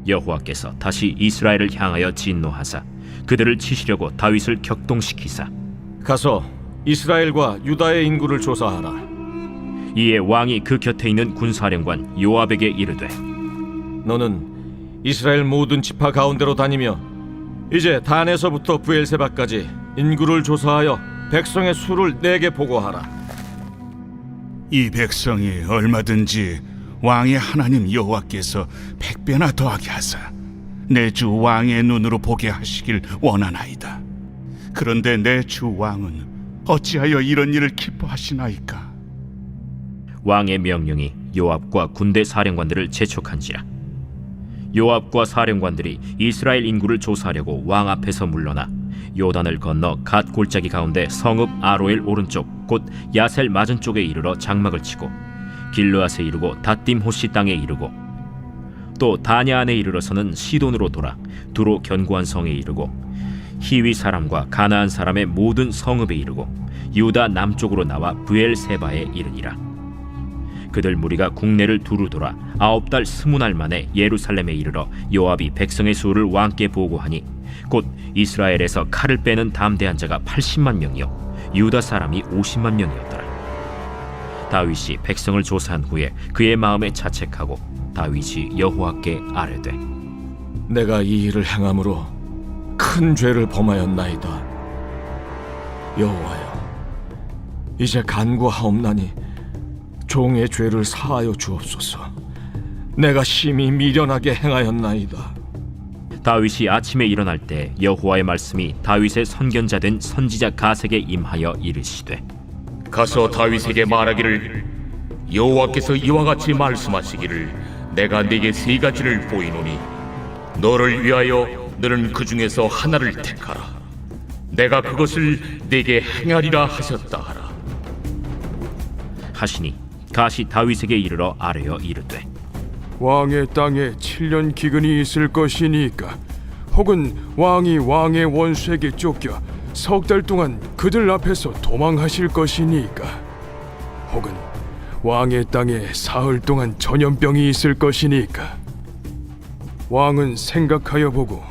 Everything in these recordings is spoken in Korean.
여호와께서 다시 이스라엘을 향하여 진노하사 그들을 치시려고 다윗을 격동시키사 가서 이스라엘과 유다의 인구를 조사하라. 이에 왕이 그 곁에 있는 군사령관 요압에게 이르되 너는 이스라엘 모든 지파 가운데로 다니며 이제 단에서부터 브엘세바까지 인구를 조사하여 백성의 수를 내게 보고하라. 이 백성이 얼마든지 왕의 하나님 여호와께서 100배나 더하게 하사 내 주 왕의 눈으로 보게 하시길 원하나이다. 그런데 내 주 왕은 어찌하여 이런 일을 기뻐하시나이까? 왕의 명령이 요압과 군대 사령관들을 재촉한지라. 요압과 사령관들이 이스라엘 인구를 조사하려고 왕 앞에서 물러나 요단을 건너 갓 골짜기 가운데 성읍 아로엘 오른쪽 곧 야셀 맞은 쪽에 이르러 장막을 치고 길르앗에 이르고 닷딤 호시 땅에 이르고 또 다냐 안에 이르러서는 시돈으로 돌아 두로 견고한 성에 이르고 히위 사람과 가나안 사람의 모든 성읍에 이르고 유다 남쪽으로 나와 브엘세바에 이르니라. 그들 무리가 국내를 두루 돌아 9달 20날 만에 예루살렘에 이르러 요압이 백성의 수를 왕께 보고하니 곧 이스라엘에서 칼을 빼는 담대한 자가 80만 명이요 유다 사람이 50만 명이었더라. 다윗이 백성을 조사한 후에 그의 마음에 자책하고 다윗이 여호와께 아뢰되 내가 이 일을 행함으로 큰 죄를 범하였나이다. 여호와여, 이제 간구하옵나니 종의 죄를 사하여 주옵소서. 내가 심히 미련하게 행하였나이다. 다윗이 아침에 일어날 때 여호와의 말씀이 다윗의 선견자 된 선지자 가세게 임하여 이르시되 가서 다윗에게 말하기를 여호와께서 이와 같이 말씀하시기를 내가 네게 3가지를 보이노니 너를 위하여 너는 그 중에서 하나를 택하라. 내가 그것을 네게 행하리라 하셨다 하라. 하시니 가시 다윗에게 이르러 아뢰어 이르되 왕의 땅에 7년 기근이 있을 것이니까 혹은 왕이 왕의 원수에게 쫓겨 석 달 동안 그들 앞에서 도망하실 것이니까 혹은 왕의 땅에 사흘 동안 전염병이 있을 것이니까 왕은 생각하여 보고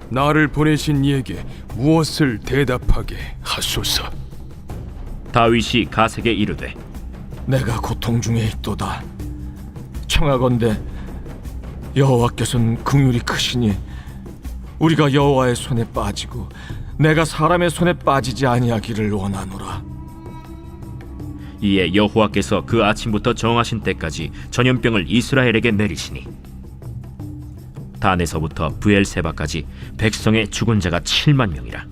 나를 보내신 이에게 무엇을 대답하게 하소서. 다윗이 가세게 이르되 내가 고통 중에 있도다. 청하건대 여호와께서는 긍휼이 크시니 우리가 여호와의 손에 빠지고 내가 사람의 손에 빠지지 아니하기를 원하노라. 이에 여호와께서 그 아침부터 정하신 때까지 전염병을 이스라엘에게 내리시니 단에서부터 브엘세바까지 백성의 죽은 자가 7만 명이라.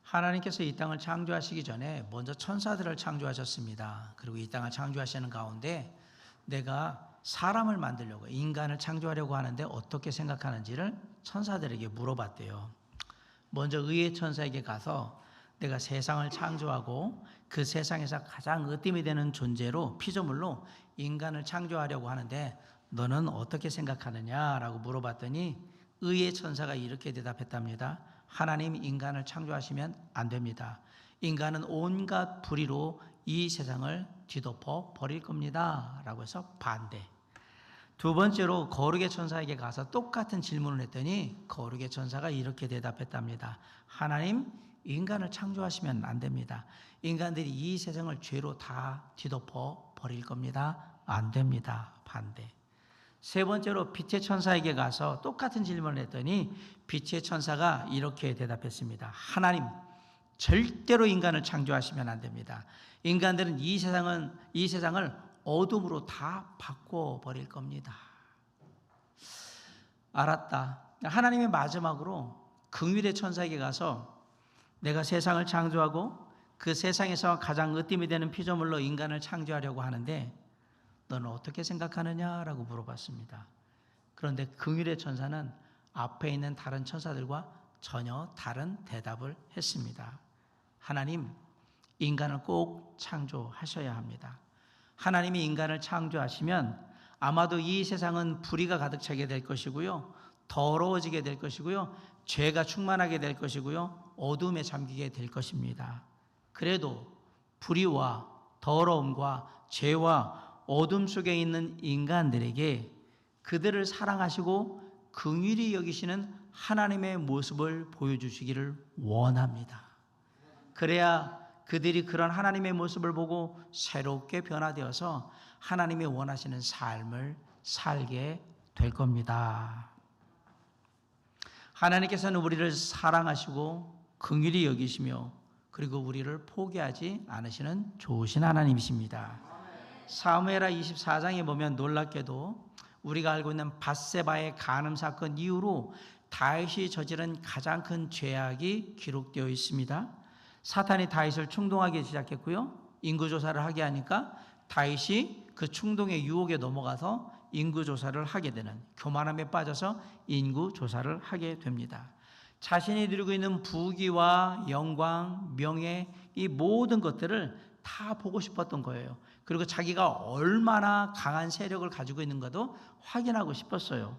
하나님께서 이 땅을 창조하시기 전에 먼저 천사들을 창조하셨습니다. 그리고 이 땅을 창조하시는 가운데 내가 사람을 만들려고 인간을 창조하려고 하는데 어떻게 생각하는지를 천사들에게 물어봤대요. 먼저 의의 천사에게 가서 내가 세상을 창조하고 그 세상에서 가장 으뜸이 되는 존재로 피조물로 인간을 창조하려고 하는데 너는 어떻게 생각하느냐라고 물어봤더니 의의 천사가 이렇게 대답했답니다. 하나님 인간을 창조하시면 안 됩니다. 인간은 온갖 불의로 이 세상을 뒤덮어 버릴 겁니다 라고 해서 반대. 두 번째로 거룩의 천사에게 가서 똑같은 질문을 했더니 거룩의 천사가 이렇게 대답했답니다. 하나님 인간을 창조하시면 안 됩니다. 인간들이 이 세상을 죄로 다 뒤덮어 버릴 겁니다. 안 됩니다. 반대. 세 번째로 빛의 천사에게 가서 똑같은 질문을 했더니 빛의 천사가 이렇게 대답했습니다. 하나님 절대로 인간을 창조하시면 안 됩니다. 인간들은 이 세상을 어둠으로 다 바꿔버릴 겁니다. 알았다. 하나님이 마지막으로 긍휼의 천사에게 가서 내가 세상을 창조하고 그 세상에서 가장 으뜸이 되는 피조물로 인간을 창조하려고 하는데 너는 어떻게 생각하느냐라고 물어봤습니다. 그런데 긍휼의 천사는 앞에 있는 다른 천사들과 전혀 다른 대답을 했습니다. 하나님, 인간을 꼭 창조하셔야 합니다. 하나님이 인간을 창조하시면 아마도 이 세상은 불의가 가득 차게 될 것이고요, 더러워지게 될 것이고요, 죄가 충만하게 될 것이고요, 어둠에 잠기게 될 것입니다. 그래도 불의와 더러움과 죄와 어둠 속에 있는 인간들에게 그들을 사랑하시고 긍휼히 여기시는 하나님의 모습을 보여주시기를 원합니다. 그래야 그들이 그런 하나님의 모습을 보고 새롭게 변화되어서 하나님이 원하시는 삶을 살게 될 겁니다. 하나님께서는 우리를 사랑하시고 긍휼히 여기시며 그리고 우리를 포기하지 않으시는 좋으신 하나님이십니다. 사무엘하 24장에 보면 놀랍게도 우리가 알고 있는 밧세바의 간음 사건 이후로 다윗이 저지른 가장 큰 죄악이 기록되어 있습니다. 사탄이 다윗을 충동하기 시작했고요. 인구조사를 하게 하니까 다윗이 그 충동의 유혹에 넘어가서 인구조사를 하게 되는, 교만함에 빠져서 인구조사를 하게 됩니다. 자신이 누리고 있는 부귀와 영광, 명예, 이 모든 것들을 다 보고 싶었던 거예요. 그리고 자기가 얼마나 강한 세력을 가지고 있는가도 확인하고 싶었어요.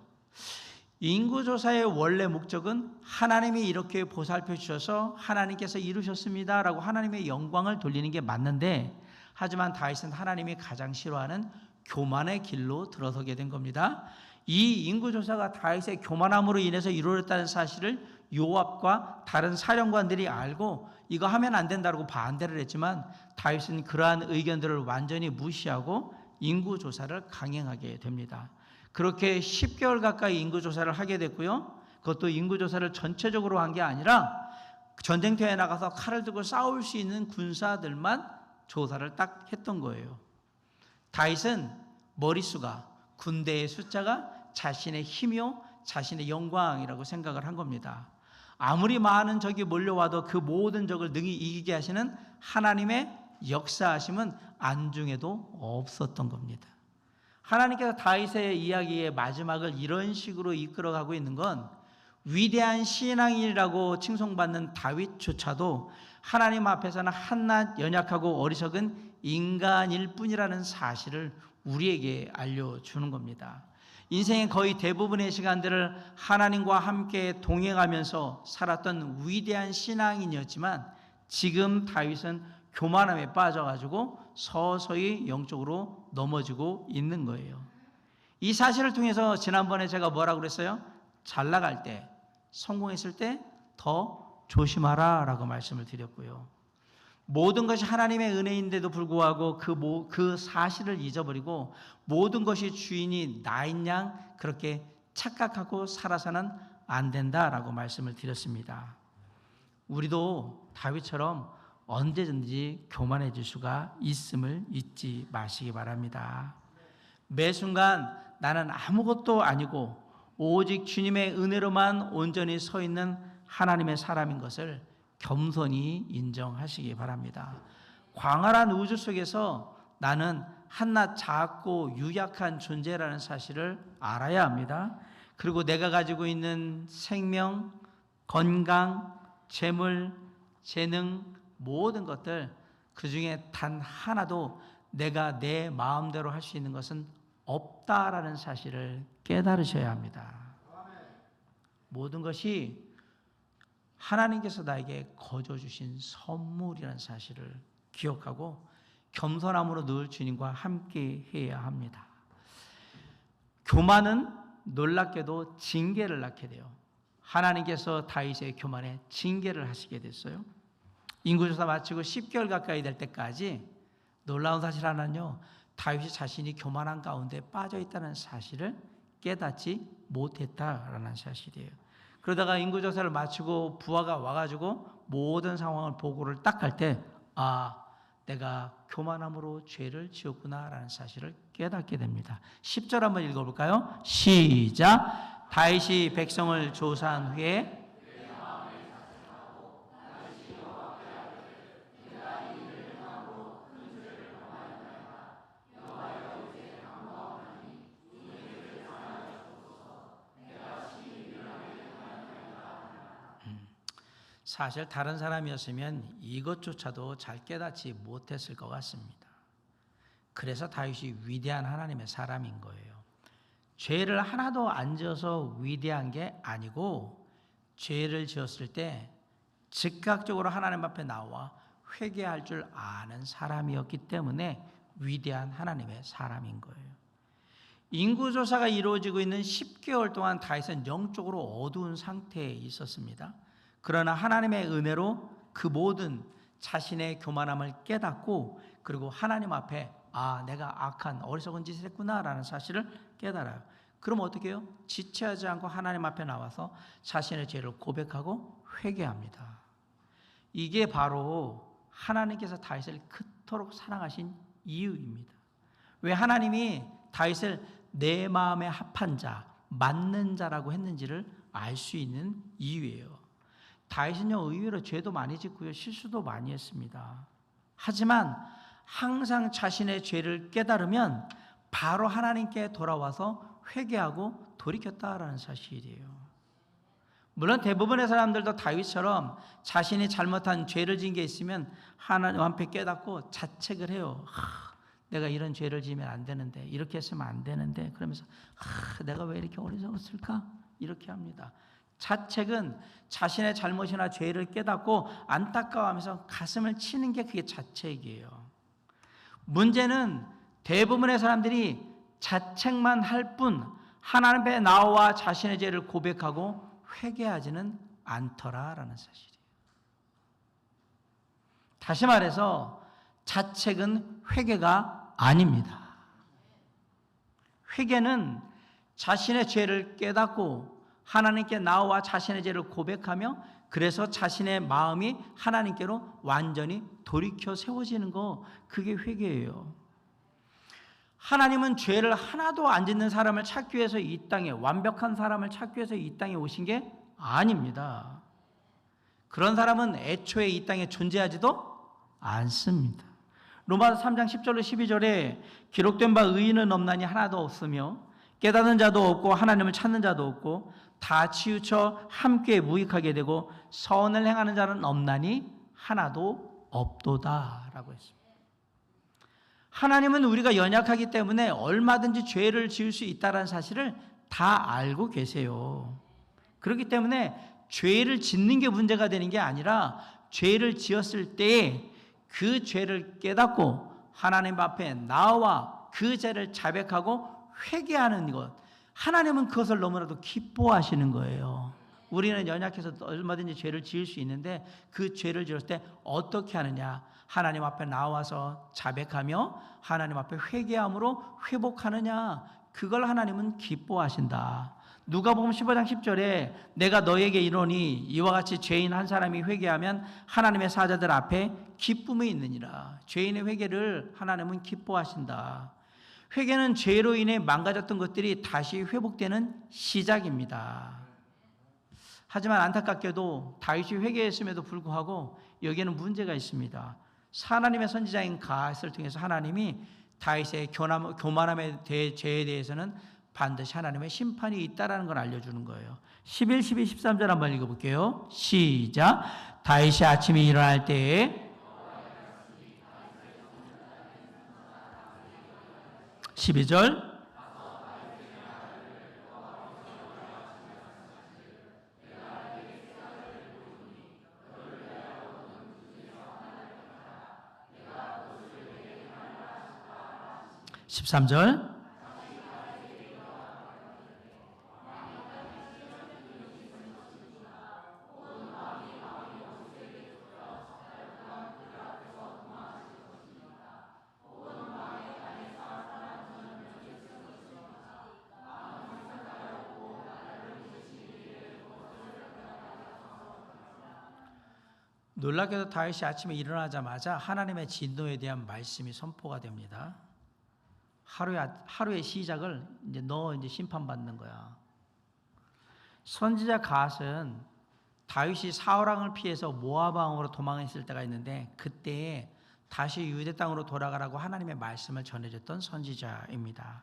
인구조사의 원래 목적은 하나님이 이렇게 보살펴 주셔서 하나님께서 이루셨습니다 라고 하나님의 영광을 돌리는 게 맞는데, 하지만 다윗은 하나님이 가장 싫어하는 교만의 길로 들어서게 된 겁니다. 이 인구조사가 다윗의 교만함으로 인해서 이루어졌다는 사실을 요압과 다른 사령관들이 알고 이거 하면 안 된다고 반대를 했지만, 다윗은 그러한 의견들을 완전히 무시하고 인구조사를 강행하게 됩니다. 그렇게 10개월 가까이 인구조사를 하게 됐고요. 그것도 인구조사를 전체적으로 한 게 아니라 전쟁터에 나가서 칼을 들고 싸울 수 있는 군사들만 조사를 딱 했던 거예요. 다윗은 머릿수가, 군대의 숫자가 자신의 힘이요 자신의 영광이라고 생각을 한 겁니다. 아무리 많은 적이 몰려와도 그 모든 적을 능히 이기게 하시는 하나님의 역사하심은 안중에도 없었던 겁니다. 하나님께서 다윗의 이야기의 마지막을 이런 식으로 이끌어가고 있는 건, 위대한 신앙인이라고 칭송받는 다윗조차도 하나님 앞에서는 한낱 연약하고 어리석은 인간일 뿐이라는 사실을 우리에게 알려주는 겁니다. 인생의 거의 대부분의 시간들을 하나님과 함께 동행하면서 살았던 위대한 신앙인이었지만, 지금 다윗은 교만함에 빠져가지고 서서히 영적으로 넘어지고 있는 거예요. 이 사실을 통해서 지난번에 제가 뭐라고 그랬어요? 잘 나갈 때, 성공했을 때 더 조심하라 라고 말씀을 드렸고요. 모든 것이 하나님의 은혜인데도 불구하고 그 사실을 잊어버리고 모든 것이 주인이 나인 양 그렇게 착각하고 살아서는 안 된다라고 말씀을 드렸습니다. 우리도 다윗처럼 언제든지 교만해질 수가 있음을 잊지 마시기 바랍니다. 매 순간 나는 아무것도 아니고 오직 주님의 은혜로만 온전히 서 있는 하나님의 사람인 것을 겸손히 인정하시기 바랍니다. 광활한 우주 속에서 나는 한낱 작고 유약한 존재라는 사실을 알아야 합니다. 그리고 내가 가지고 있는 생명, 건강, 재물, 재능, 모든 것들, 그 중에 단 하나도 내가 내 마음대로 할 수 있는 것은 없다라는 사실을 깨달으셔야 합니다. 모든 것이 하나님께서 나에게 거저 주신 선물이라는 사실을 기억하고 겸손함으로 늘 주님과 함께 해야 합니다. 교만은 놀랍게도 징계를 낳게 돼요. 하나님께서 다윗의 교만에 징계를 하시게 됐어요. 인구조사 마치고 10개월 가까이 될 때까지 놀라운 사실 하나는요, 다윗이 자신이 교만한 가운데 빠져 있다는 사실을 깨닫지 못했다라는 사실이에요. 그러다가 인구조사를 마치고 부하가 와가지고 모든 상황을 보고를 딱 할 때, 아, 내가 교만함으로 죄를 지었구나라는 사실을 깨닫게 됩니다. 10절 한번 읽어볼까요? 시작. 다윗이 백성을 조사한 후에 사실 다른 사람이었으면 이것조차도 잘 깨닫지 못했을 것 같습니다. 그래서 다윗이 위대한 하나님의 사람인 거예요. 죄를 하나도 안 지어서 위대한 게 아니고, 죄를 지었을 때 즉각적으로 하나님 앞에 나와 회개할 줄 아는 사람이었기 때문에 위대한 하나님의 사람인 거예요. 인구조사가 이루어지고 있는 10개월 동안 다윗은 영적으로 어두운 상태에 있었습니다. 그러나 하나님의 은혜로 그 모든 자신의 교만함을 깨닫고 그리고 하나님 앞에 내가 악한 어리석은 짓을 했구나라는 사실을 깨달아요. 그럼 어떻게 해요? 지체하지 않고 하나님 앞에 나와서 자신의 죄를 고백하고 회개합니다. 이게 바로 하나님께서 다윗을 그토록 사랑하신 이유입니다. 왜 하나님이 다윗을 내 마음에 합한 자, 맞는 자라고 했는지를 알 수 있는 이유예요. 다윗은요, 의외로 죄도 많이 짓고요, 실수도 많이 했습니다. 하지만 항상 자신의 죄를 깨달으면 바로 하나님께 돌아와서 회개하고 돌이켰다라는 사실이에요. 물론 대부분의 사람들도 다윗처럼 자신이 잘못한 죄를 지은 게 있으면 하나님 앞에 깨닫고 자책을 해요. 내가 이런 죄를 지으면 안 되는데, 이렇게 했으면 안 되는데, 그러면서 내가 왜 이렇게 어리석었을까? 이렇게 합니다. 자책은 자신의 잘못이나 죄를 깨닫고 안타까워하면서 가슴을 치는 게 그게 자책이에요. 문제는 대부분의 사람들이 자책만 할 뿐 하나님 앞에 나와 자신의 죄를 고백하고 회개하지는 않더라라는 사실이에요. 다시 말해서 자책은 회개가 아닙니다. 회개는 자신의 죄를 깨닫고 하나님께 나와 자신의 죄를 고백하며 그래서 자신의 마음이 하나님께로 완전히 돌이켜 세워지는 거, 그게 회개예요. 하나님은 죄를 하나도 안 짓는 사람을 찾기 위해서 이 땅에, 완벽한 사람을 찾기 위해서 이 땅에 오신 게 아닙니다. 그런 사람은 애초에 이 땅에 존재하지도 않습니다. 로마서 3장 10절로 12절에 기록된 바 의인은 없나니 하나도 없으며 깨닫는 자도 없고 하나님을 찾는 자도 없고 다 치우쳐 함께 무익하게 되고 선을 행하는 자는 없나니 하나도 없도다 라고 했습니다. 하나님은 우리가 연약하기 때문에 얼마든지 죄를 지을 수 있다는 사실을 다 알고 계세요. 그렇기 때문에 죄를 짓는 게 문제가 되는 게 아니라 죄를 지었을 때에 그 죄를 깨닫고 하나님 앞에 나와 그 죄를 자백하고 회개하는 것, 하나님은 그것을 너무나도 기뻐하시는 거예요. 우리는 연약해서 얼마든지 죄를 지을 수 있는데 그 죄를 지을 때 어떻게 하느냐? 하나님 앞에 나와서 자백하며 하나님 앞에 회개함으로 회복하느냐? 그걸 하나님은 기뻐하신다. 누가복음 15장 10절에 내가 너에게 이르노니 이와 같이 죄인 한 사람이 회개하면 하나님의 사자들 앞에 기쁨이 있느니라. 죄인의 회개를 하나님은 기뻐하신다. 회개는 죄로 인해 망가졌던 것들이 다시 회복되는 시작입니다. 하지만 안타깝게도 다윗이 회개했음에도 불구하고 여기에는 문제가 있습니다. 하나님의 선지자인 갓을 통해서 하나님이 다윗의 교만함의 죄에 대해서는 반드시 하나님의 심판이 있다라는 걸 알려주는 거예요. 11, 12, 13절 한번 읽어볼게요. 시작. 다윗이 아침에 일어날 때에 12절 (13절) 놀랍게도 다윗이 아침에 일어나자마자 하나님의 진노에 대한 말씀이 선포가 됩니다. 하루의 시작을 너 심판받는 거야. 선지자 갓은 다윗이 사울 왕을 피해서 모압 왕으로 도망했을 때가 있는데 그때 다시 유대 땅으로 돌아가라고 하나님의 말씀을 전해줬던 선지자입니다.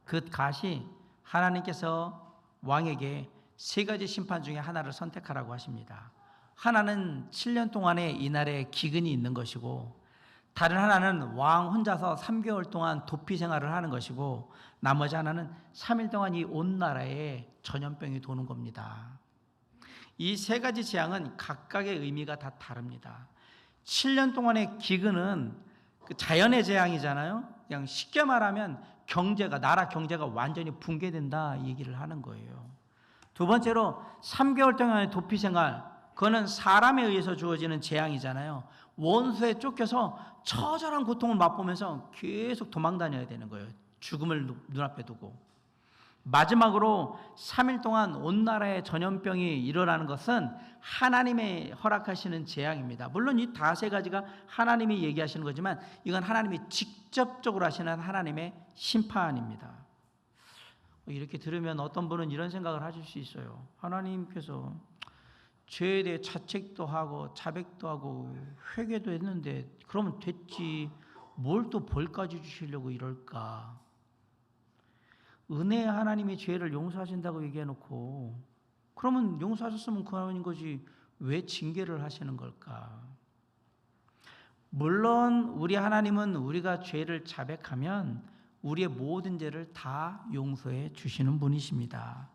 그 갓이 하나님께서 왕에게 세 가지 심판 중에 하나를 선택하라고 하십니다. 하나는 7년 동안의 이날에 기근이 있는 것이고 다른 하나는 왕 혼자서 3개월 동안 도피 생활을 하는 것이고 나머지 하나는 3일 동안 이 온 나라에 전염병이 도는 겁니다. 이 세 가지 재앙은 각각의 의미가 다 다릅니다. 7년 동안의 기근은 그 자연의 재앙이잖아요. 그냥 쉽게 말하면 경제가, 나라 경제가 완전히 붕괴된다 이 얘기를 하는 거예요. 두 번째로 3개월 동안의 도피 생활, 그거는 사람에 의해서 주어지는 재앙이잖아요. 원수에 쫓겨서 처절한 고통을 맛보면서 계속 도망 다녀야 되는 거예요. 죽음을 눈앞에 두고. 마지막으로 3일 동안 온 나라에 전염병이 일어나는 것은 하나님의 허락하시는 재앙입니다. 물론 이 다 세 가지가 하나님이 얘기하시는 거지만 이건 하나님이 직접적으로 하시는 하나님의 심판입니다. 이렇게 들으면 어떤 분은 이런 생각을 하실 수 있어요. 하나님께서 죄에 대해 자책도 하고 자백도 하고 회개도 했는데 그러면 됐지, 뭘 또 벌까지 주시려고 이럴까? 은혜의 하나님이 죄를 용서하신다고 얘기해놓고 그러면 용서하셨으면 그만인 거지 왜 징계를 하시는 걸까? 물론 우리 하나님은 우리가 죄를 자백하면 우리의 모든 죄를 다 용서해 주시는 분이십니다.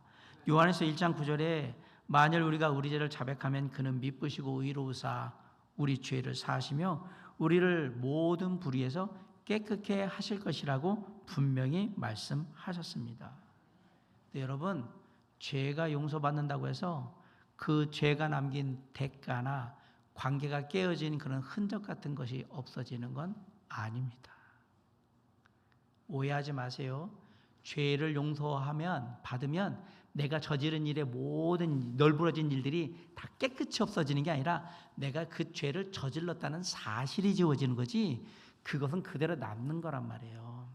요한에서 1장 9절에 만일 우리가 우리 죄를 자백하면 그는 미쁘시고 의로우사 우리 죄를 사하시며 우리를 모든 불의에서 깨끗게 하실 것이라고 분명히 말씀하셨습니다. 네, 여러분, 죄가 용서받는다고 해서 그 죄가 남긴 대가나 관계가 깨어진 그런 흔적 같은 것이 없어지는 건 아닙니다. 오해하지 마세요. 죄를 용서하면, 받으면 내가 저지른 일의 모든 널브러진 일들이 다 깨끗이 없어지는 게 아니라 내가 그 죄를 저질렀다는 사실이 지워지는 거지 그것은 그대로 남는 거란 말이에요.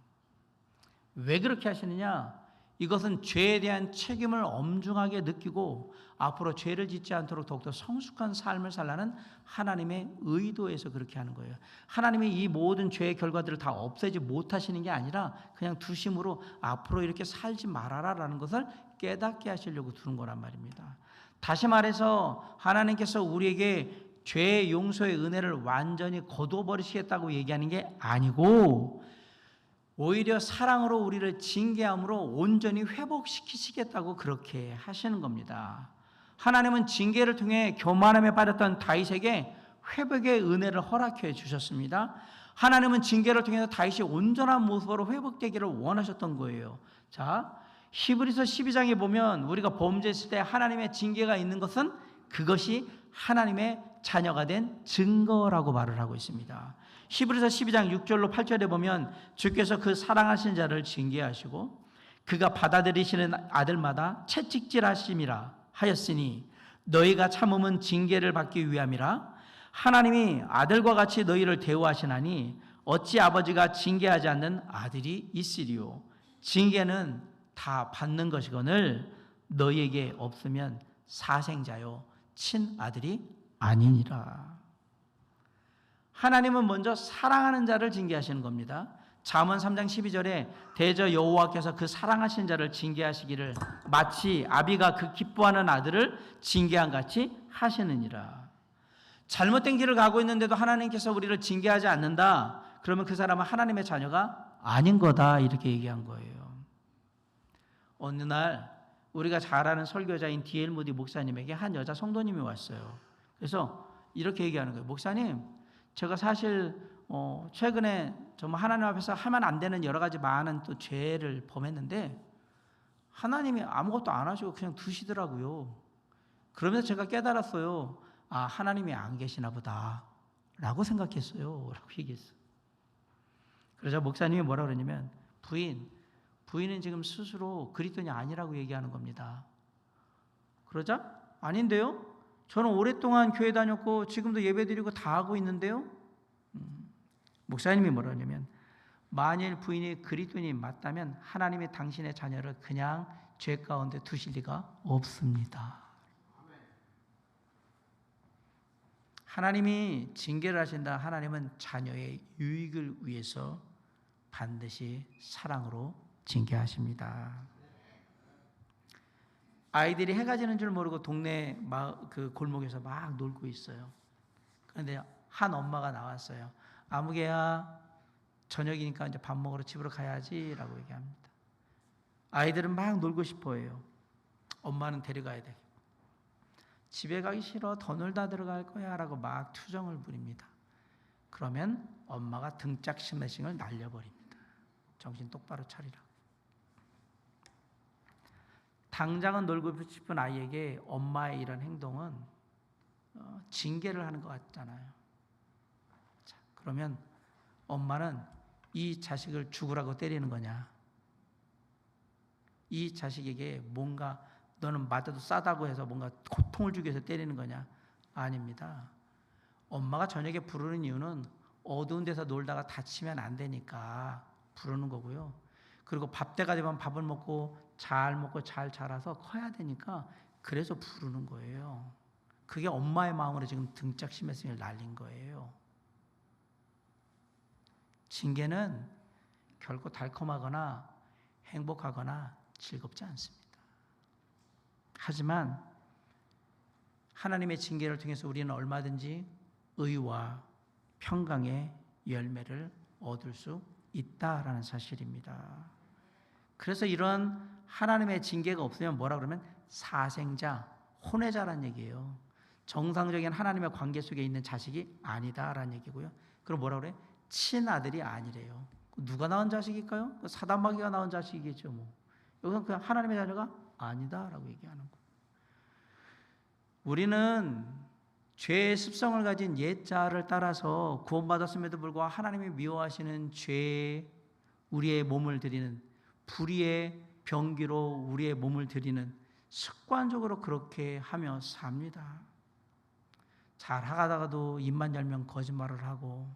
왜 그렇게 하시느냐? 이것은 죄에 대한 책임을 엄중하게 느끼고 앞으로 죄를 짓지 않도록 더욱더 성숙한 삶을 살라는 하나님의 의도에서 그렇게 하는 거예요. 하나님이 이 모든 죄의 결과들을 다 없애지 못하시는 게 아니라 그냥 두심으로 앞으로 이렇게 살지 말아라라는 것을 깨닫게 하시려고 두는 거란 말입니다. 다시 말해서 하나님께서 우리에게 죄의 용서의 은혜를 완전히 거둬버리시겠다고 얘기하는 게 아니고 오히려 사랑으로 우리를 징계함으로 온전히 회복시키시겠다고 그렇게 하시는 겁니다. 하나님은 징계를 통해 교만함에 빠졌던 다윗에게 회복의 은혜를 허락해 주셨습니다. 하나님은 징계를 통해서 다윗이 온전한 모습으로 회복되기를 원하셨던 거예요. 자, 히브리서 12장에 보면 우리가 범죄했을 때 하나님의 징계가 있는 것은 그것이 하나님의 자녀가 된 증거라고 말을 하고 있습니다. 히브리서 12장 6절로 8절에 보면 주께서 그 사랑하신 자를 징계하시고 그가 받아들이시는 아들마다 채찍질하심이라 하였으니 너희가 참음은 징계를 받기 위함이라. 하나님이 아들과 같이 너희를 대우하시나니 어찌 아버지가 징계하지 않는 아들이 있으리요. 징계는 다 받는 것이거늘 너희에게 없으면 사생자요 친아들이 아니니라. 하나님은 먼저 사랑하는 자를 징계하시는 겁니다. 잠언 3장 12절에 대저 여호와께서 그 사랑하신 자를 징계하시기를 마치 아비가 그 기뻐하는 아들을 징계한 같이 하시느니라. 잘못된 길을 가고 있는데도 하나님께서 우리를 징계하지 않는다. 그러면 그 사람은 하나님의 자녀가 아닌 거다 이렇게 얘기한 거예요. 어느 날 우리가 잘 아는 설교자인 D.L. 무디 목사님에게 한 여자 성도님이 왔어요. 그래서 이렇게 얘기하는 거예요. 목사님, 제가 사실 최근에 정말 하나님 앞에서 하면 안 되는 여러 가지 많은 또 죄를 범했는데 하나님이 아무것도 안 하시고 그냥 두시더라고요. 그러면서 제가 깨달았어요. 아, 하나님이 안 계시나 보다 라고 생각했어요. 라고 얘기했어요. 그러자 목사님이 뭐라 그러냐면 부인은 지금 스스로 그리스도인이 아니라고 얘기하는 겁니다. 그러자 아닌데요? 저는 오랫동안 교회 다녔고 지금도 예배드리고 다 하고 있는데요. 목사님이 뭐라 하냐면 만일 부인이 그리스도인이 맞다면 하나님이 당신의 자녀를 그냥 죄 가운데 두실 리가 없습니다. 하나님이 징계를 하신다. 하나님은 자녀의 유익을 위해서 반드시 사랑으로 징계하십니다. 아이들이 해가 지는 줄 모르고 동네 그 골목에서 막 놀고 있어요. 그런데 한 엄마가 나왔어요. 아무개야, 저녁이니까 이제 밥 먹으러 집으로 가야지라고 얘기합니다. 아이들은 막 놀고 싶어해요. 엄마는 데려가야 돼. 집에 가기 싫어, 더 놀다 들어갈 거야 라고 막 투정을 부립니다. 그러면 엄마가 등짝 스매싱을 날려버립니다. 정신 똑바로 차리라. 당장은 놀고 싶은 아이에게 엄마의 이런 행동은 징계를 하는 것 같잖아요. 자, 그러면 엄마는 이 자식을 죽으라고 때리는 거냐? 이 자식에게 뭔가 너는 맞아도 싸다고 해서 뭔가 고통을 주기 위해서 때리는 거냐? 아닙니다. 엄마가 저녁에 부르는 이유는 어두운 데서 놀다가 다치면 안 되니까 부르는 거고요. 그리고 밥 때가 되면 밥을 먹고 잘 자라서 커야 되니까 그래서 부르는 거예요. 그게 엄마의 마음으로 지금 등짝 심했으니 날린 거예요. 징계는 결코 달콤하거나 행복하거나 즐겁지 않습니다. 하지만 하나님의 징계를 통해서 우리는 얼마든지 의와 평강의 열매를 얻을 수 있다라는 사실입니다. 그래서 이런 하나님의 징계가 없으면 뭐라 그러면 사생자, 혼외자라는 얘기예요. 정상적인 하나님의 관계 속에 있는 자식이 아니다라는 얘기고요. 그럼 뭐라 그래? 친아들이 아니래요. 누가 낳은 자식일까요? 사단마귀가 낳은 자식이겠죠. 뭐. 여기서 그냥 하나님의 자녀가 아니다라고 얘기하는 거예요. 우리는 죄의 습성을 가진 옛자를 따라서 구원받았음에도 불구하고 하나님이 미워하시는 죄에 우리의 몸을 드리는, 불의의 병기로 우리의 몸을 드리는, 습관적으로 그렇게 하며 삽니다. 잘 하다가도 입만 열면 거짓말을 하고,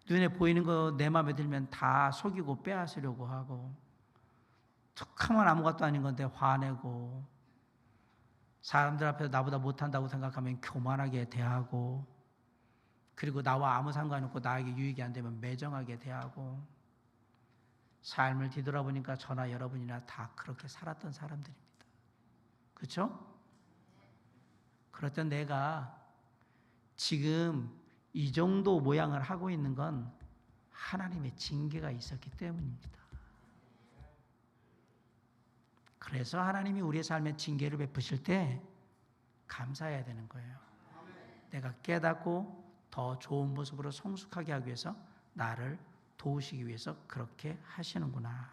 눈에 보이는 거 내 마음에 들면 다 속이고 빼앗으려고 하고, 툭하면 아무것도 아닌 건데 화내고, 사람들 앞에서 나보다 못한다고 생각하면 교만하게 대하고, 그리고 나와 아무 상관이 없고 나에게 유익이 안 되면 매정하게 대하고, 삶을 뒤돌아보니까 저나 여러분이나 다 그렇게 살았던 사람들입니다. 그렇죠? 그렇던 내가 지금 이 정도 모양을 하고 있는 건 하나님의 징계가 있었기 때문입니다. 그래서 하나님이 우리의 삶에 징계를 베푸실 때 감사해야 되는 거예요. 내가 깨닫고 더 좋은 모습으로 성숙하게 하기 위해서 나를 도우시기 위해서 그렇게 하시는구나.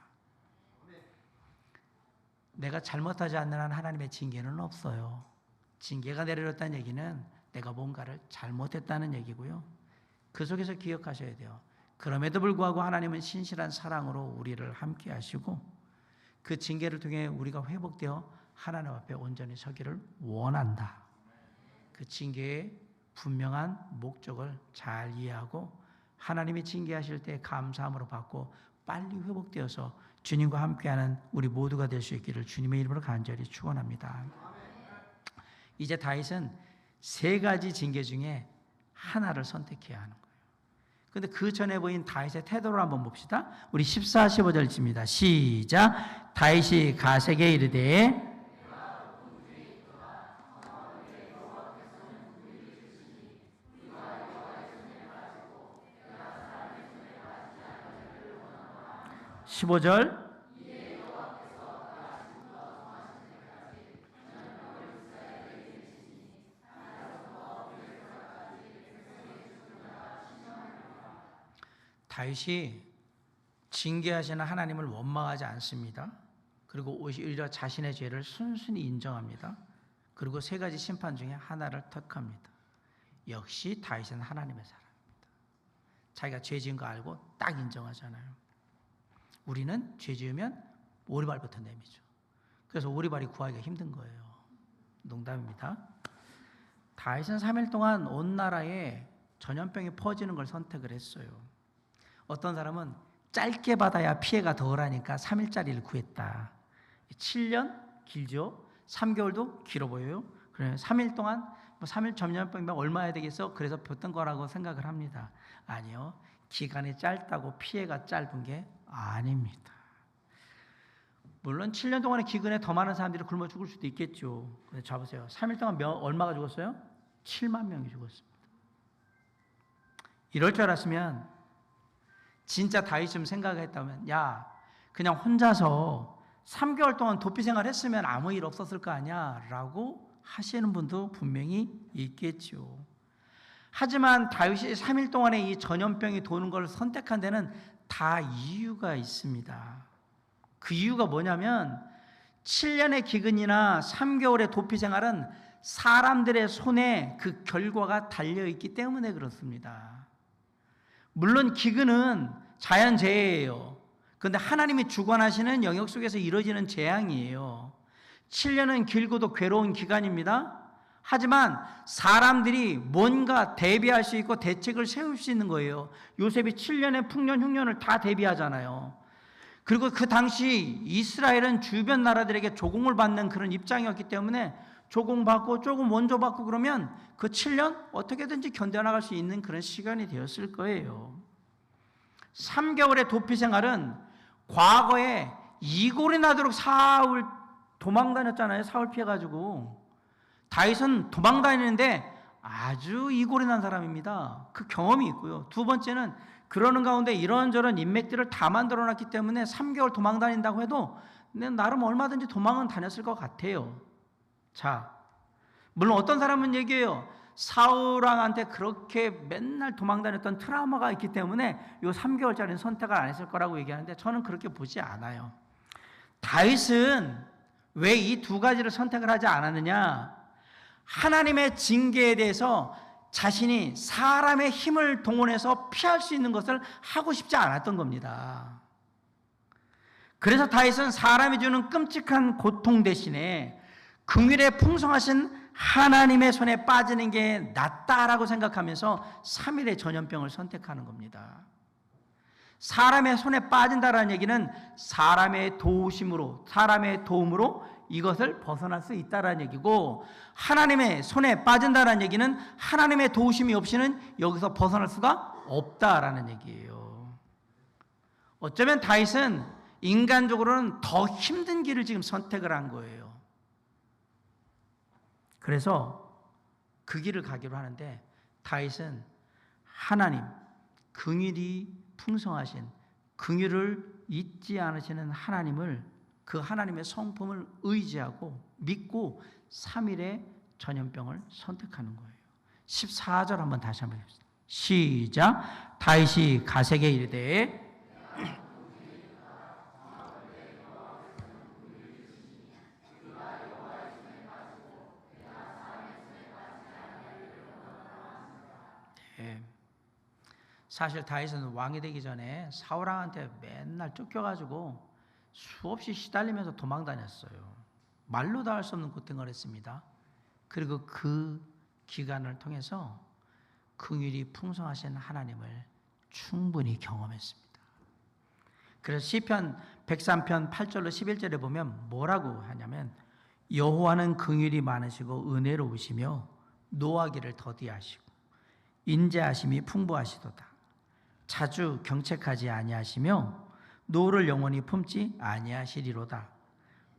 내가 잘못하지 않는 한 하나님의 징계는 없어요. 징계가 내려졌다는 얘기는 내가 뭔가를 잘못했다는 얘기고요. 그 속에서 기억하셔야 돼요. 그럼에도 불구하고 하나님은 신실한 사랑으로 우리를 함께 하시고 그 징계를 통해 우리가 회복되어 하나님 앞에 온전히 서기를 원한다. 그 징계의 분명한 목적을 잘 이해하고 하나님이 징계하실 때 감사함으로 받고 빨리 회복되어서 주님과 함께하는 우리 모두가 될 수 있기를 주님의 이름으로 간절히 축원합니다. 이제 다윗은 3가지 징계 중에 하나를 선택해야 하는 거예요. 그런데 그 전에 보인 다윗의 태도를 한번 봅시다. 우리 14, 15절 읽습니다. 시작. 다윗이 가세게 이르되 15절 다윗이 징계하시는 하나님을 원망하지 않습니다. 그리고 오히려 자신의 죄를 순순히 인정합니다. 그리고 3가지 심판 중에 하나를 택합니다. 역시 다윗은 하나님의 사람입니다. 자기가 죄 지은 거 알고 딱 인정하잖아요. 우리는 죄 지으면 오리발부터 내미죠. 그래서 오리발이 구하기가 힘든 거예요. 농담입니다. 다윗은 3일 동안 온 나라에 전염병이 퍼지는 걸 선택을 했어요. 어떤 사람은 짧게 받아야 피해가 덜하니까 3일짜리를 구했다. 7년? 길죠? 3개월도 길어 보여요? 그래 3일 동안 3일 전염병이면 얼마야 되겠어? 그래서 줬던 거라고 생각을 합니다. 아니요. 기간이 짧다고 피해가 짧은 게 아닙니다. 물론 7년 동안의 기근에 더 많은 사람들이 굶어 죽을 수도 있겠죠. 근데 잡으세요. 3일 동안 얼마가 죽었어요? 7만 명이 죽었습니다. 이럴 줄 알았으면 진짜 다윗처럼 생각했다면 야 그냥 혼자서 3개월 동안 도피 생활했으면 아무 일 없었을 거 아니야 라고 하시는 분도 분명히 있겠죠. 하지만 다윗이 3일 동안에 이 전염병이 도는 걸 선택한 데는 다 이유가 있습니다. 그 이유가 뭐냐면 7년의 기근이나 3개월의 도피 생활은 사람들의 손에 그 결과가 달려있기 때문에 그렇습니다. 물론 기근은 자연재해예요. 그런데 하나님이 주관하시는 영역 속에서 이루어지는 재앙이에요. 7년은 길고도 괴로운 기간입니다. 하지만 사람들이 뭔가 대비할 수 있고 대책을 세울 수 있는 거예요. 요셉이 7년의 풍년, 흉년을 다 대비하잖아요. 그리고 그 당시 이스라엘은 주변 나라들에게 조공을 받는 그런 입장이었기 때문에 조공받고 조금 원조받고 그러면 그 7년 어떻게든지 견뎌나갈 수 있는 그런 시간이 되었을 거예요. 3개월의 도피 생활은 과거에 이골이 나도록 사울 도망 다녔잖아요. 사울 피해가지고. 다윗은 도망 다니는데 아주 이골이 난 사람입니다. 그 경험이 있고요. 두 번째는 그러는 가운데 이런저런 인맥들을 다 만들어 놨기 때문에 3개월 도망 다닌다고 해도 나름 얼마든지 도망은 다녔을 것 같아요. 자, 물론 어떤 사람은 얘기해요. 사울왕한테 그렇게 맨날 도망 다녔던 트라우마가 있기 때문에 요 3개월짜리는 선택을 안 했을 거라고 얘기하는데 저는 그렇게 보지 않아요. 다윗은 왜 이 두 가지를 선택을 하지 않았느냐? 하나님의 징계에 대해서 자신이 사람의 힘을 동원해서 피할 수 있는 것을 하고 싶지 않았던 겁니다. 그래서 다윗은 사람이 주는 끔찍한 고통 대신에 긍휼에 풍성하신 하나님의 손에 빠지는 게 낫다라고 생각하면서 3일의 전염병을 선택하는 겁니다. 사람의 손에 빠진다라는 얘기는 사람의 도우심으로, 사람의 도움으로 이것을 벗어날 수 있다라는 얘기고, 하나님의 손에 빠진다라는 얘기는 하나님의 도우심이 없이는 여기서 벗어날 수가 없다라는 얘기예요. 어쩌면 다윗은 인간적으로는 더 힘든 길을 지금 선택을 한 거예요. 그래서 그 길을 가기로 하는데 다윗은 하나님, 긍휼이 풍성하신, 긍휼을 잊지 않으시는 하나님을, 그 하나님의 성품을 의지하고 믿고 3일의 전염병을 선택하는 거예요. 14절 한번 다시 한번 해봅시다. 시작. 다윗이 가세게 이르되 사실 다윗은 왕이 되기 전에 사울왕한테 맨날 쫓겨가지고 수없이 시달리면서 도망 다녔어요. 말로도 할 수 없는 고통을 했습니다. 그리고 그 기간을 통해서 긍휼이 풍성하신 하나님을 충분히 경험했습니다. 그래서 시편 103편 8절로 11절에 보면 뭐라고 하냐면 여호와는 긍휼이 많으시고 은혜로우시며 노하기를 더디하시고 인자하심이 풍부하시도다. 자주 경책하지 아니하시며 노를 영원히 품지 아니하시리로다.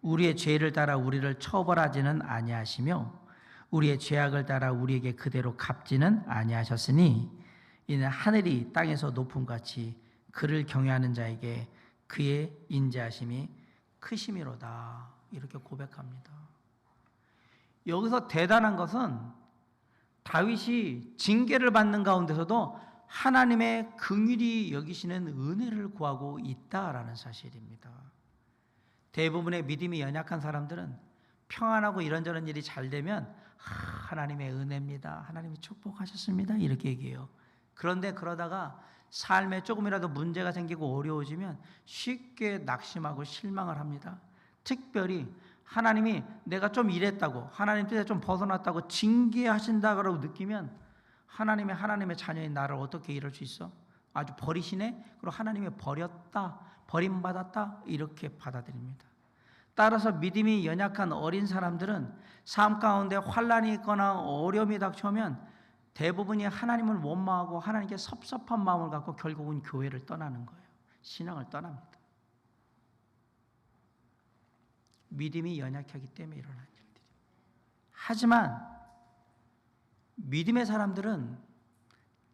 우리의 죄를 따라 우리를 처벌하지는 아니하시며 우리의 죄악을 따라 우리에게 그대로 갚지는 아니하셨으니 이는 하늘이 땅에서 높음같이 그를 경외하는 자에게 그의 인자하심이 크심이로다. 이렇게 고백합니다. 여기서 대단한 것은 다윗이 징계를 받는 가운데서도 하나님의 긍휼히 여기시는 은혜를 구하고 있다라는 사실입니다. 대부분의 믿음이 연약한 사람들은 평안하고 이런저런 일이 잘 되면 하나님의 은혜입니다. 하나님이 축복하셨습니다. 이렇게 얘기해요. 그런데 그러다가 삶에 조금이라도 문제가 생기고 어려워지면 쉽게 낙심하고 실망을 합니다. 특별히 하나님이 내가 좀 이랬다고, 하나님 뜻에 좀 벗어났다고 징계하신다고 느끼면 하나님의 자녀인 나를 어떻게 이럴 수 있어? 아주 버리시네? 그리고 하나님이 버렸다, 버림받았다 이렇게 받아들입니다. 따라서 믿음이 연약한 어린 사람들은 삶 가운데 환난이 있거나 어려움이 닥쳐오면 대부분이 하나님을 원망하고 하나님께 섭섭한 마음을 갖고 결국은 교회를 떠나는 거예요. 신앙을 떠납니다. 믿음이 연약하기 때문에 일어나는 일들이. 하지만 믿음의 사람들은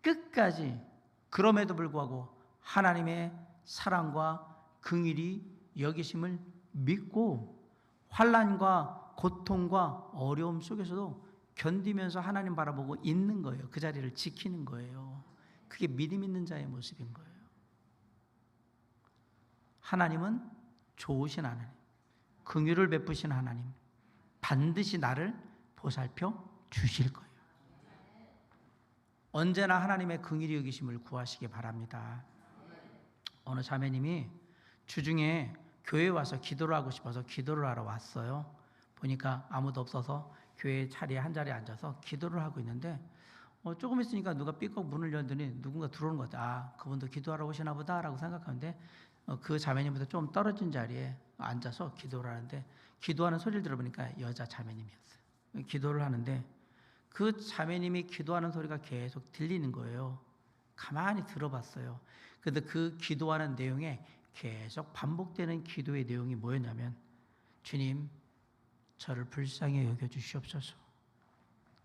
끝까지 그럼에도 불구하고 하나님의 사랑과 긍휼이 여기심을 믿고 환난과 고통과 어려움 속에서도 견디면서 하나님 바라보고 있는 거예요. 그 자리를 지키는 거예요. 그게 믿음 있는 자의 모습인 거예요. 하나님은 좋으신 하나님, 긍휼을 베푸신 하나님, 반드시 나를 보살펴 주실 거예요. 언제나 하나님의 긍휼히 여기심을 구하시기 바랍니다. 어느 자매님이 주중에 교회에 와서 기도를 하고 싶어서 기도를 하러 왔어요. 보니까 아무도 없어서 교회 자리에 한 자리에 앉아서 기도를 하고 있는데 조금 있으니까 누가 삐걱 문을 열더니 누군가 들어오는 것 같아요. 아, 그분도 기도하러 오시나 보다라고 생각하는데 그 자매님보다 좀 떨어진 자리에 앉아서 기도를 하는데 기도하는 소리를 들어보니까 여자 자매님이었어요. 기도를 하는데 그 자매님이 기도하는 소리가 계속 들리는 거예요. 가만히 들어봤어요. 그런데 그 기도하는 내용에 계속 반복되는 기도의 내용이 뭐였냐면 주님, 저를 불쌍히 여겨주시옵소서.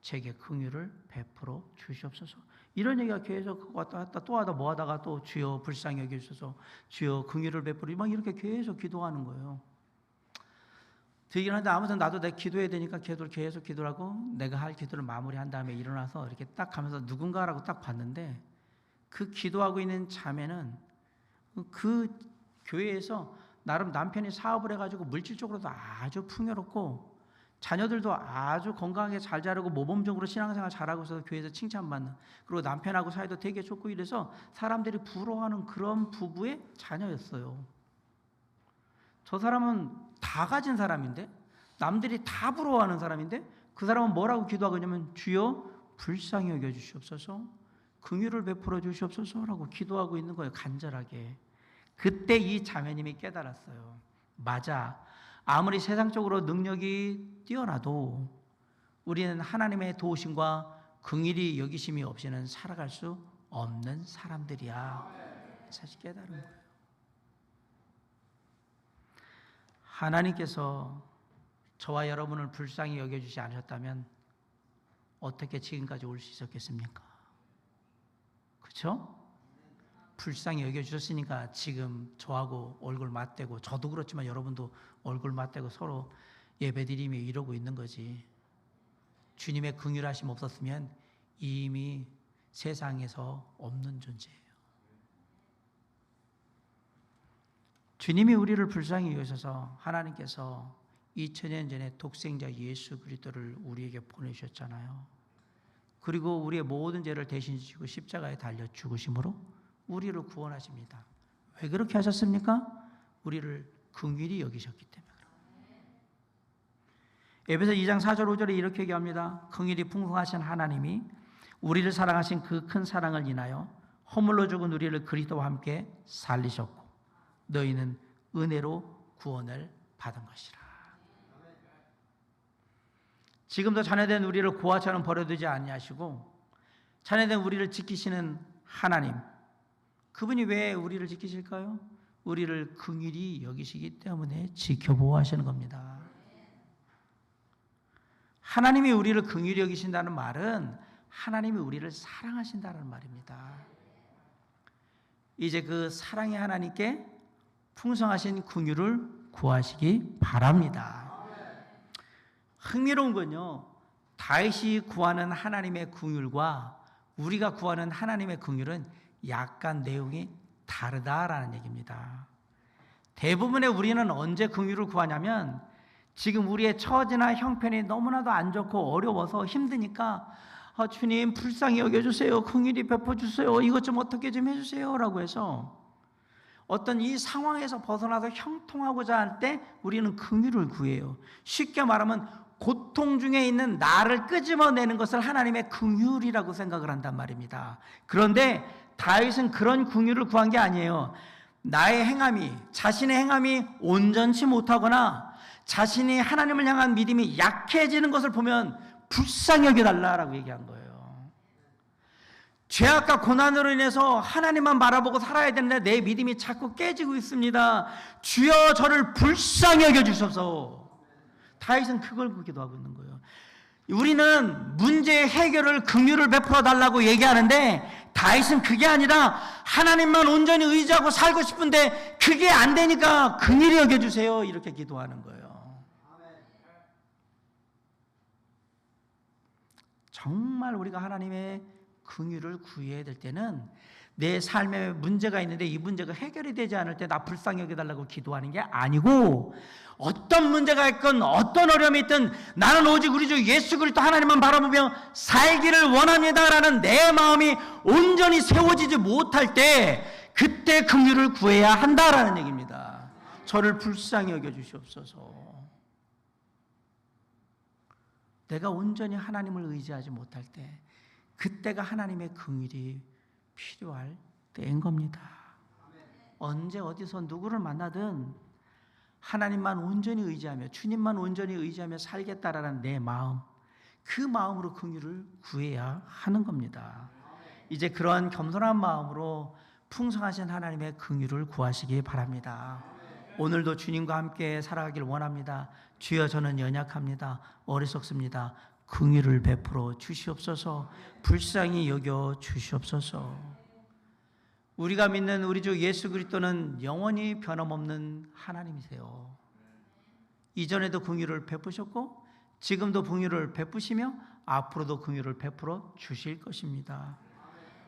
제게 긍휼을 베풀어 주시옵소서. 이런 얘기가 계속 왔다 갔다 또 하다 뭐 하다가 또 주여 불쌍히 여겨주소서, 주여 긍휼을 베풀어, 막 이렇게 계속 기도하는 거예요. 되긴 하는데 아무튼 나도 내 기도해야 되니까 계속 기도를 하고 내가 할 기도를 마무리한 다음에 일어나서 이렇게 딱 가면서 누군가라고 딱 봤는데 그 기도하고 있는 자매는 그 교회에서 나름 남편이 사업을 해가지고 물질적으로도 아주 풍요롭고 자녀들도 아주 건강하게 잘 자라고 모범적으로 신앙생활 잘하고 있어서 교회에서 칭찬받는, 그리고 남편하고 사이도 되게 좋고 이래서 사람들이 부러워하는 그런 부부의 자녀였어요. 저 사람은 다 가진 사람인데, 남들이 다 부러워하는 사람인데 그 사람은 뭐라고 기도하고 있냐면 주여 불쌍히 여겨주시옵소서, 긍휼을 베풀어 주시옵소서라고 기도하고 있는 거예요. 간절하게. 그때 이 자매님이 깨달았어요. 맞아, 아무리 세상적으로 능력이 뛰어나도 우리는 하나님의 도우심과 긍휼히 여기심이 없이는 살아갈 수 없는 사람들이야. 사실 깨달은 거예요. 하나님께서 저와 여러분을 불쌍히 여겨주지 않으셨다면 어떻게 지금까지 올 수 있었겠습니까? 그렇죠? 불쌍히 여겨주셨으니까 지금 저하고 얼굴 맞대고, 저도 그렇지만 여러분도 얼굴 맞대고 서로 예배드리며 이러고 있는 거지. 주님의 긍휼하심 없었으면 이미 세상에서 없는 존재예요. 주님이 우리를 불쌍히 여기셔서 하나님께서 2000년 전에 독생자 예수 그리스도를 우리에게 보내주셨잖아요. 그리고 우리의 모든 죄를 대신 지고 십자가에 달려 죽으심으로 우리를 구원하십니다. 왜 그렇게 하셨습니까? 우리를 긍휼히 여기셨기 때문에. 에베소 2장 4절 5절에 이렇게 얘기합니다. 긍휼이 풍성하신 하나님이 우리를 사랑하신 그 큰 사랑을 인하여 허물로 죽은 우리를 그리스도와 함께 살리셨고 너희는 은혜로 구원을 받은 것이라. 지금도 자녀된 우리를 고아처럼 버려두지 아니하시고 자녀된 우리를 지키시는 하나님, 그분이 왜 우리를 지키실까요? 우리를 긍휼히 여기시기 때문에 지켜보호하시는 겁니다. 하나님이 우리를 긍휼히 여기신다는 말은 하나님이 우리를 사랑하신다는 말입니다. 이제 그 사랑의 하나님께 풍성하신 긍휼을 구하시기 바랍니다. 흥미로운 건요, 다윗이 구하는 하나님의 긍휼과 우리가 구하는 하나님의 긍휼은 약간 내용이 다르다라는 얘기입니다. 대부분의 우리는 언제 긍휼을 구하냐면 지금 우리의 처지나 형편이 너무나도 안 좋고 어려워서 힘드니까 주님 불쌍히 여겨주세요, 긍휼히 베풀어주세요, 이것 좀 어떻게 좀 해주세요 라고 해서 어떤 이 상황에서 벗어나서 형통하고자 할 때 우리는 긍휼을 구해요. 쉽게 말하면 고통 중에 있는 나를 끄집어내는 것을 하나님의 긍휼이라고 생각을 한단 말입니다. 그런데 다윗은 그런 긍휼을 구한 게 아니에요. 나의 행함이, 자신의 행함이 온전치 못하거나 자신이 하나님을 향한 믿음이 약해지는 것을 보면 불쌍히 여겨달라라고 얘기한 거예요. 죄악과 고난으로 인해서 하나님만 바라보고 살아야 되는데 내 믿음이 자꾸 깨지고 있습니다. 주여 저를 불쌍히 여겨주소서. 다윗은 그걸 기도하고 있는 거예요. 우리는 문제의 해결을 긍휼을 베풀어 달라고 얘기하는데 다윗은 그게 아니라 하나님만 온전히 의지하고 살고 싶은데 그게 안 되니까 긍휼히 여겨주세요 이렇게 기도하는 거예요. 정말 우리가 하나님의 긍휼을 구해야 될 때는 내 삶에 문제가 있는데 이 문제가 해결이 되지 않을 때 나 불쌍히 여겨달라고 기도하는 게 아니고, 어떤 문제가 있건 어떤 어려움이 있든 나는 오직 우리 주 예수 그리스도 하나님만 바라보며 살기를 원합니다라는 내 마음이 온전히 세워지지 못할 때 그때 긍휼을 구해야 한다라는 얘기입니다. 저를 불쌍히 여겨 주시옵소서. 내가 온전히 하나님을 의지하지 못할 때 그때가 하나님의 긍휼이 필요할 때인 겁니다. 언제 어디서 누구를 만나든 하나님만 온전히 의지하며 주님만 온전히 의지하며 살겠다라는 내 마음, 그 마음으로 긍휼을 구해야 하는 겁니다. 이제 그러한 겸손한 마음으로 풍성하신 하나님의 긍휼을 구하시기 바랍니다. 오늘도 주님과 함께 살아가길 원합니다. 주여, 저는 연약합니다. 어리석습니다. 긍휼을 베풀어 주시옵소서. 불쌍히 여겨 주시옵소서. 우리가 믿는 우리 주 예수 그리스도는 영원히 변함없는 하나님이세요. 이전에도 긍휼을 베푸셨고 지금도 긍휼을 베푸시며 앞으로도 긍휼을 베풀어 주실 것입니다.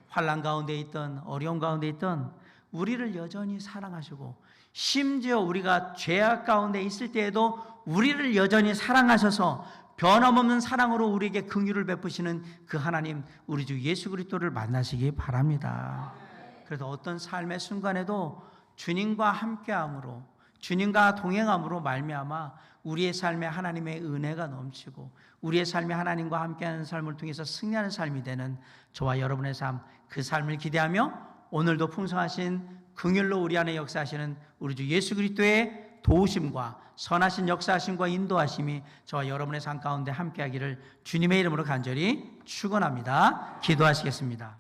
환난 가운데 있던 어려움 가운데 있던 우리를 여전히 사랑하시고, 심지어 우리가 죄악 가운데 있을 때에도 우리를 여전히 사랑하셔서 변함없는 사랑으로 우리에게 긍휼을 베푸시는 그 하나님, 우리 주 예수 그리스도를 만나시기 바랍니다. 그래서 어떤 삶의 순간에도 주님과 함께함으로, 주님과 동행함으로 말미암아 우리의 삶에 하나님의 은혜가 넘치고 우리의 삶에 하나님과 함께하는 삶을 통해서 승리하는 삶이 되는 저와 여러분의 삶, 그 삶을 기대하며 오늘도 풍성하신 긍휼로 우리 안에 역사하시는 우리 주 예수 그리스도의 도우심과 선하신 역사하심과 인도하심이 저와 여러분의 삶 가운데 함께하기를 주님의 이름으로 간절히 축원합니다. 기도하시겠습니다.